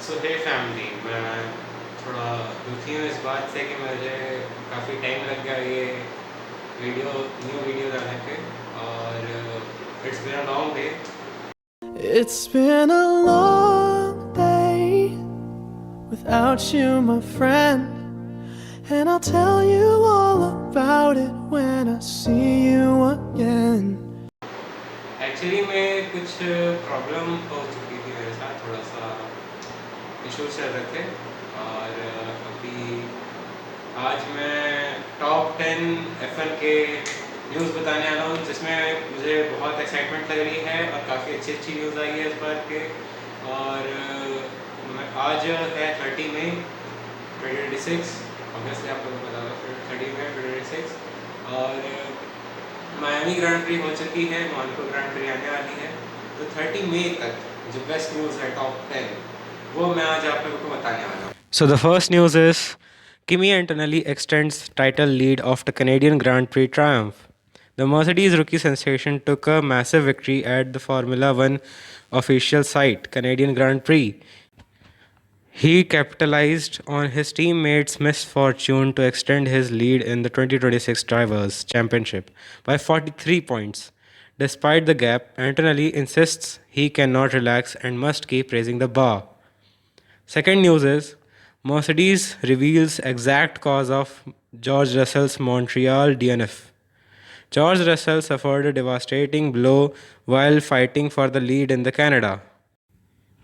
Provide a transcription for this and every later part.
सो हे family, मैं थोड़ा दुखी हूँ इस बात से कि मुझे काफ़ी टाइम लग गया ये न्यू वीडियो डालने पे, और it's been a long day. It's been a long day without you, my friend, and I'll tell you all about it when I see you again. Actually में कुछ प्रॉब्लम हो चुकी थी मेरे साथ, थोड़ा सा इशूज चल रहे थे. और अभी आज मैं टॉप 10 F1 के न्यूज़ बताने आया हूँ, जिसमें मुझे बहुत एक्साइटमेंट लग रही है और काफ़ी अच्छी अच्छी न्यूज़ आई है इस बार के. और आज है 30 मई 2026. ऑब्वियसली आप लोगों को पता होगा 30 मई 2026. और मायामी ग्रैंड प्री हो चुकी है, मोनाको ग्रैंड प्री आने वाली है. तो 30 मई तक जो बेस्ट न्यूज़ है टॉप 10, वो मैं आज आप लोगों को बताने वाला हूँ. So the first news is Kimi Antonelli extends title lead after Canadian Grand Prix triumph. The Mercedes rookie sensation took a massive victory at the Formula One official site, Canadian Grand Prix. He capitalized on his teammates' misfortune to extend his lead in the 2026 Drivers' Championship by 43 points. Despite the gap, Antonelli insists he cannot relax and must keep raising the bar. Second news is Mercedes reveals exact cause of George Russell's Montreal DNF. George Russell suffered a devastating blow while fighting for the lead in the Canada.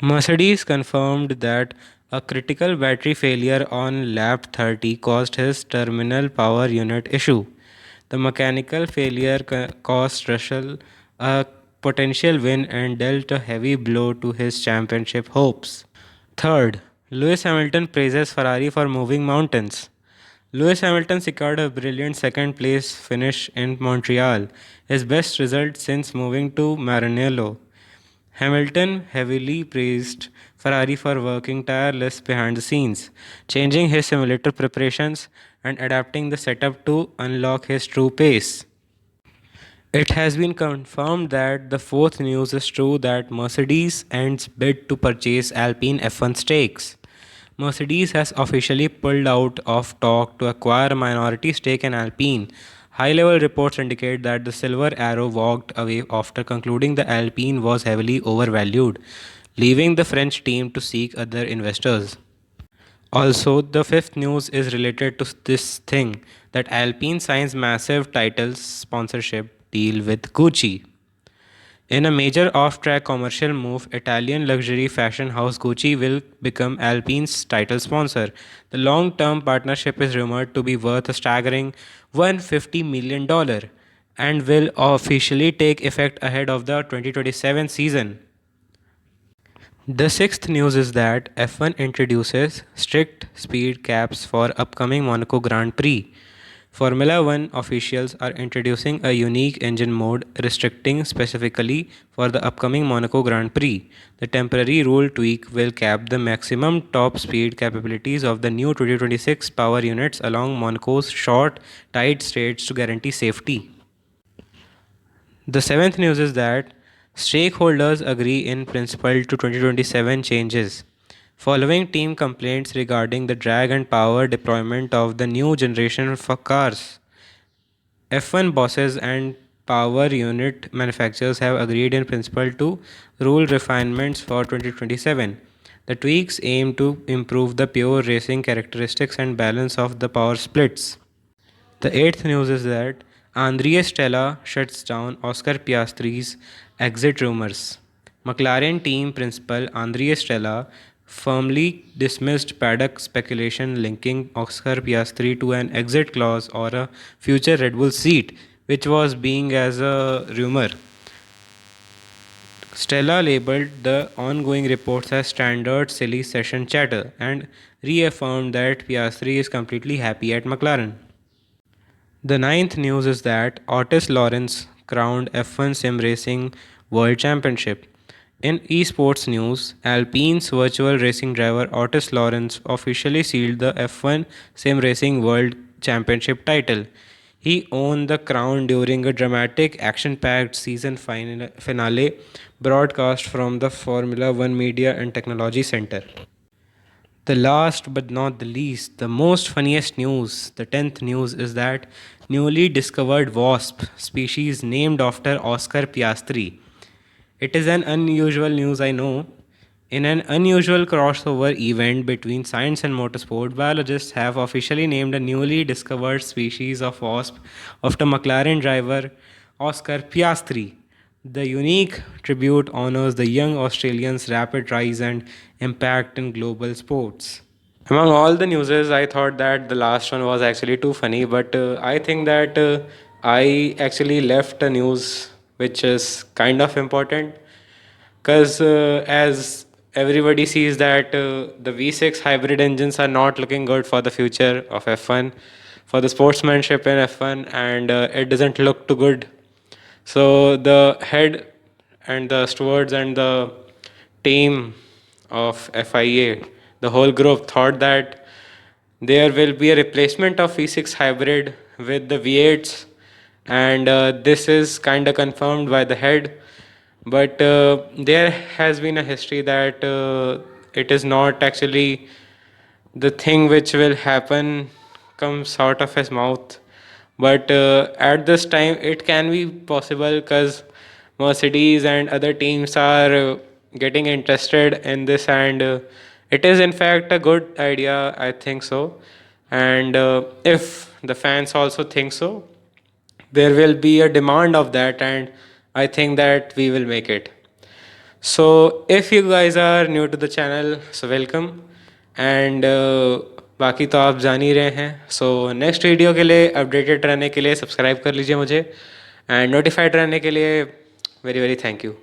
Mercedes confirmed that a critical battery failure on lap 30 caused his terminal power unit issue. The mechanical failure cost Russell a potential win and dealt a heavy blow to his championship hopes. Third, Lewis Hamilton praises Ferrari for moving mountains. Lewis Hamilton secured a brilliant second place finish in Montreal, his best result since moving to Maranello. Hamilton heavily praised Ferrari for working tireless behind the scenes, changing his simulator preparations and adapting the setup to unlock his true pace. It has been confirmed that the fourth news is true that Mercedes ends bid to purchase Alpine F1 stakes. Mercedes has officially pulled out of talk to acquire a minority stake in Alpine. High-level reports indicate that the Silver Arrow walked away after concluding the Alpine was heavily overvalued, leaving the French team to seek other investors. Also, the fifth news is related to this thing that Alpine signs massive titles sponsorship deal with Gucci. In a major off-track commercial move, Italian luxury fashion house Gucci will become Alpine's title sponsor. The long-term partnership is rumored to be worth a staggering $150 million and will officially take effect ahead of the 2027 season. The sixth news is that F1 introduces strict speed caps for upcoming Monaco Grand Prix. Formula One officials are introducing a unique engine mode restricting specifically for the upcoming Monaco Grand Prix. The temporary rule tweak will cap the maximum top speed capabilities of the new 2026 power units along Monaco's short, tight straights to guarantee safety. The seventh news is that stakeholders agree in principle to 2027 changes. Following team complaints regarding the drag and power deployment of the new generation of cars, F1 bosses and power unit manufacturers have agreed in principle to rule refinements for 2027. The tweaks aim to improve the pure racing characteristics and balance of the power splits. The eighth news is that Andrea Stella shuts down Oscar Piastri's exit rumors. McLaren team principal Andrea Stella firmly dismissed paddock speculation linking Oscar Piastri to an exit clause or a future Red Bull seat, which was being as a rumor. Stella labeled the ongoing reports as standard silly session chatter and reaffirmed that Piastri is completely happy at McLaren. The ninth news is that Otis Lawrence crowned F1 Sim Racing World Championship. In esports news, Alpine's virtual racing driver Otis Lawrence officially sealed the F1 Sim Racing World Championship title. He won the crown during a dramatic, action packed season finale broadcast from the Formula One Media and Technology Center. The last but not the least, the most funniest news, the 10th news is that newly discovered wasp species named after Oscar Piastri. It is an unusual news, I know. In an unusual crossover event between science and motorsport, biologists have officially named a newly discovered species of wasp after McLaren driver Oscar Piastri. The unique tribute honors the young Australian's rapid rise and impact in global sports. Among all the newses, I thought that the last one was actually too funny, but I think that I actually left a news which is kind of important because as everybody sees that the V6 hybrid engines are not looking good for the future of F1, for the sportsmanship in F1, and it doesn't look too good. So the head and the stewards and the team of FIA, the whole group thought that there will be a replacement of V6 hybrid with the V8s, and this is kind of confirmed by the head. But there has been a history that it is not actually the thing which will happen comes out of his mouth. But at this time, it can be possible because Mercedes and other teams are getting interested in this, and it is in fact a good idea, I think so. And if the fans also think so, there will be a demand of that, and I think that we will make it. So if you guys are new to the channel, so welcome, and बाकी तो आप जान ही रहे हैं. So next video के लिए updated रहने के लिए सब्सक्राइब कर लीजिए मुझे, एंड नोटिफाइड रहने के लिए वेरी वेरी थैंक यू.